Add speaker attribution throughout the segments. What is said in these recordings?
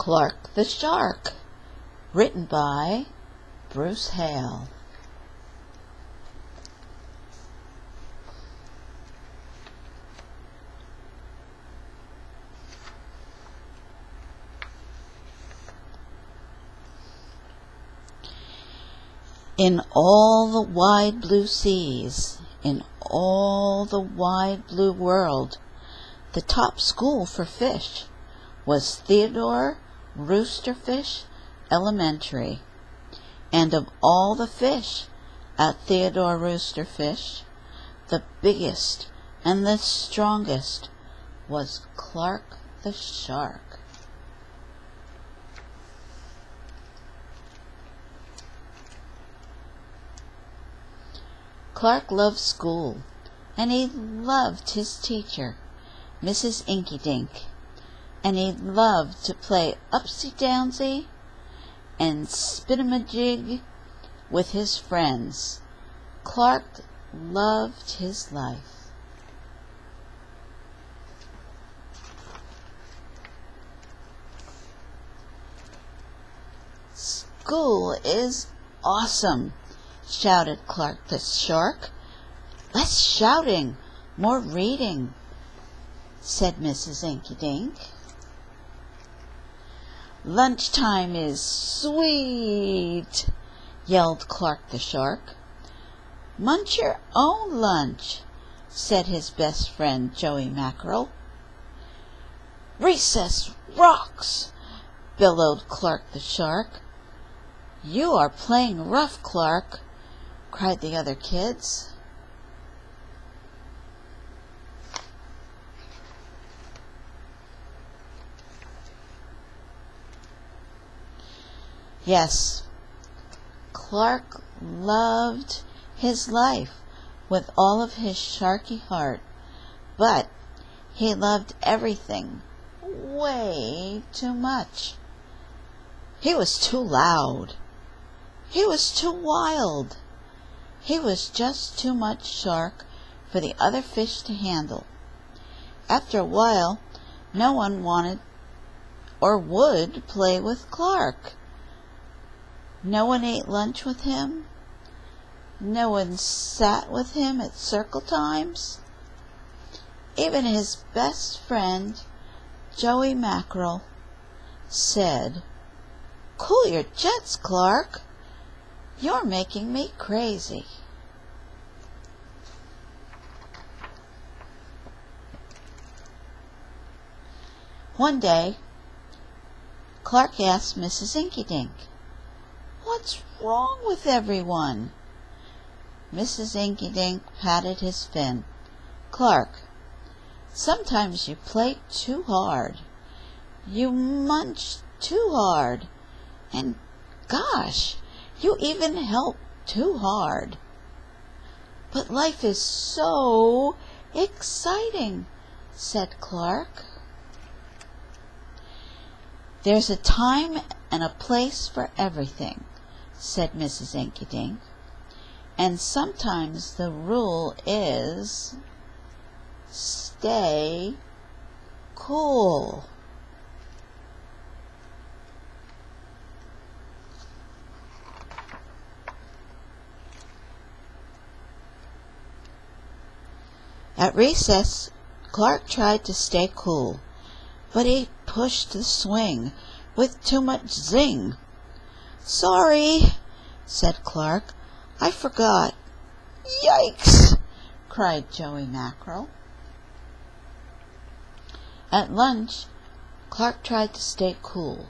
Speaker 1: Clark the Shark, written by Bruce Hale. In all the wide blue seas, in all the wide blue world, the top school for fish was Theodore Roosterfish Elementary. And of all the fish at Theodore Roosterfish, the biggest and the strongest was Clark the Shark. Clark loved school, and he loved his teacher, Mrs. Inky-Dink, and he loved to play upsy-downsy and spin-a-jig with his friends. Clark loved his life. School is awesome, shouted Clark the Shark. Less shouting, more reading, said Mrs. Inky-Dink. Lunchtime is sweet, yelled Clark the Shark. Munch your own lunch, said his best friend Joey Mackerel. Recess rocks, bellowed Clark the Shark. You are playing rough, Clark, cried the other kids. Yes, Clark loved his life with all of his sharky heart, but he loved everything way too much. He was too loud. He was too wild. He was just too much shark for the other fish to handle. After a while, no one wanted or would play with Clark. No one ate lunch with him. No one sat with him at circle times. Even his best friend, Joey Mackerel, said, "Cool your jets, Clark. You're making me crazy." One day, Clark asked Mrs. Inky-Dink, "What's wrong with everyone?" Mrs. Inky-Dink patted his fin. "Clark, sometimes you play too hard. You munch too hard. And gosh, you even help too hard. But life is so exciting," said Clark. "There's a time and a place for everything," said Mrs. Inky-Dink. "And sometimes the rule is stay cool." At recess, Clark tried to stay cool, but he pushed the swing with too much zing. "Sorry," said Clark. "I forgot." "Yikes!" cried Joey Mackerel. At lunch, Clark tried to stay cool,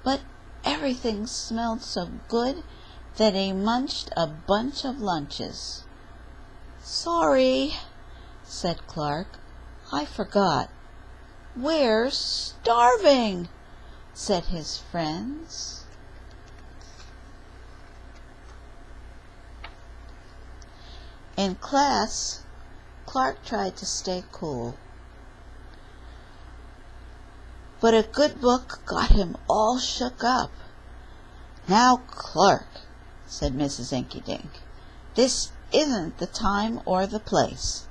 Speaker 1: but everything smelled so good that he munched a bunch of lunches. "Sorry," said Clark. "I forgot." "We're starving," said his friends. In class, Clark tried to stay cool, but a good book got him all shook up. "Now, Clark," said Mrs. Inky-Dink, "this isn't the time or the place.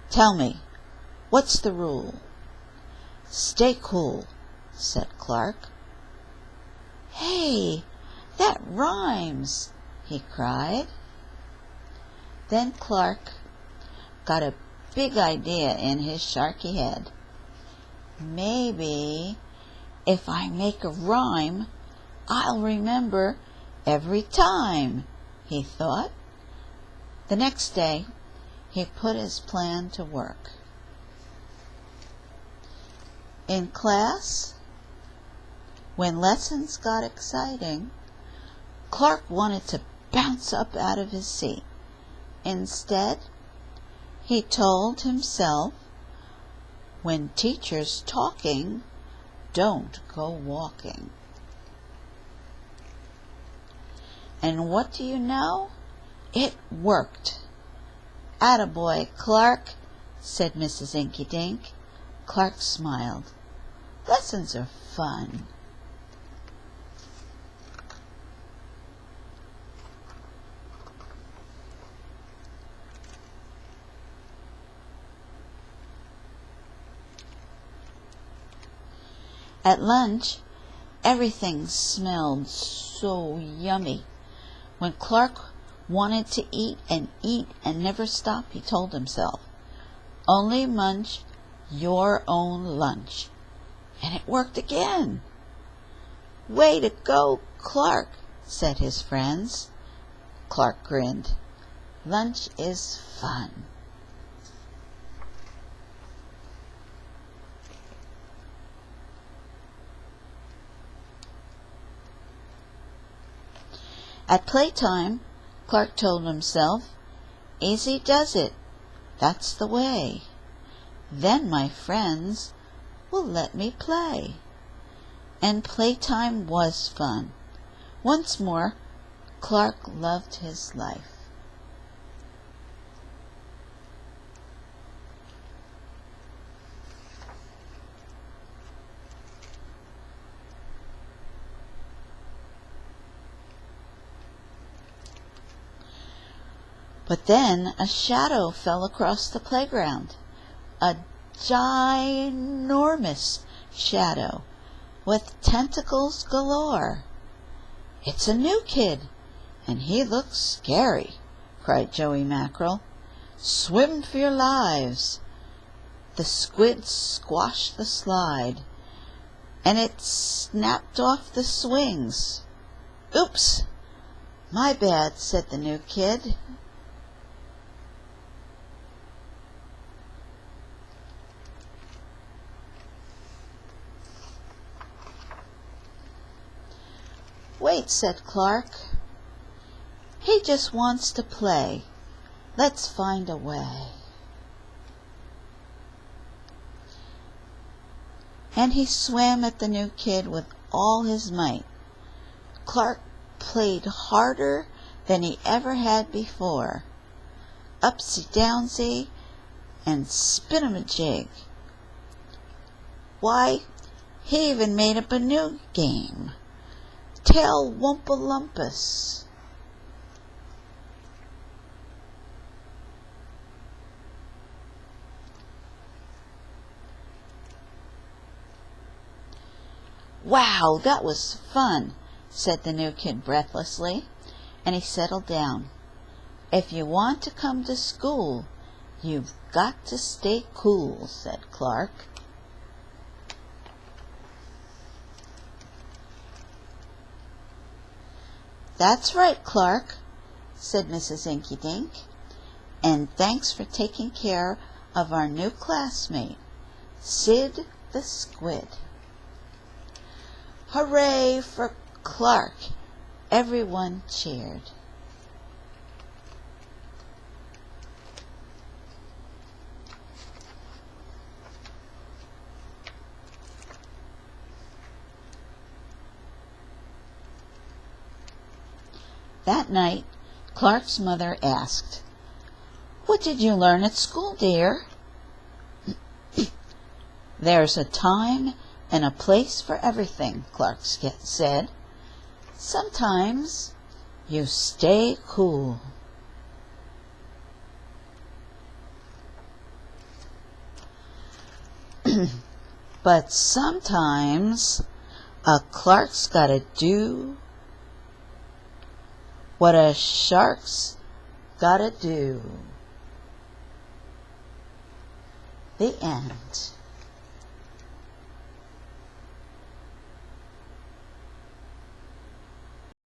Speaker 1: Tell me, what's the rule?" "Stay cool," said Clark. "Hey, that rhymes!" he cried. Then Clark got a big idea in his sharky head. "Maybe if I make a rhyme, I'll remember every time," he thought. The next day, he put his plan to work. In class, when lessons got exciting, Clark wanted to bounce up out of his seat. Instead, he told himself, "When teacher's talking, don't go walking." And what do you know? It worked. "Attaboy, Clark," said Mrs. Inky-Dink. Clark smiled. Lessons are fun. At lunch, everything smelled so yummy. When Clark wanted to eat and never stop, he told himself, "Only munch your own lunch." And it worked again. "Way to go, Clark," said his friends. Clark grinned. Lunch is fun. At playtime, Clark told himself, "Easy does it. That's the way. Then my friends will let me play." And playtime was fun. Once more, Clark loved his life. But then a shadow fell across the playground. A ginormous shadow with tentacles galore. "It's a new kid, and he looks scary," cried Joey Mackerel. "Swim for your lives." The squid squashed the slide, and it snapped off the swings. "Oops, my bad," said the new kid. "Wait," said Clark. "He just wants to play. Let's find a way." And he swam at the new kid with all his might. Clark played harder than he ever had before. Upsy-downsy and spin-em-a-jig. Why, he even made up a new game. Tail-wumpa-lumpus. "Wow, that was fun," said the new kid breathlessly, and he settled down. "If you want to come to school, you've got to stay cool," said Clark. "That's right, Clark," said Mrs. Inky-Dink, "and thanks for taking care of our new classmate, Sid the Squid." "Hooray for Clark!" Everyone cheered. That night, Clark's mother asked, "What did you learn at school, dear?" "There's a time and a place for everything," Clark said. "Sometimes you stay cool." But sometimes a Clark's gotta do what a shark's gotta do. The end.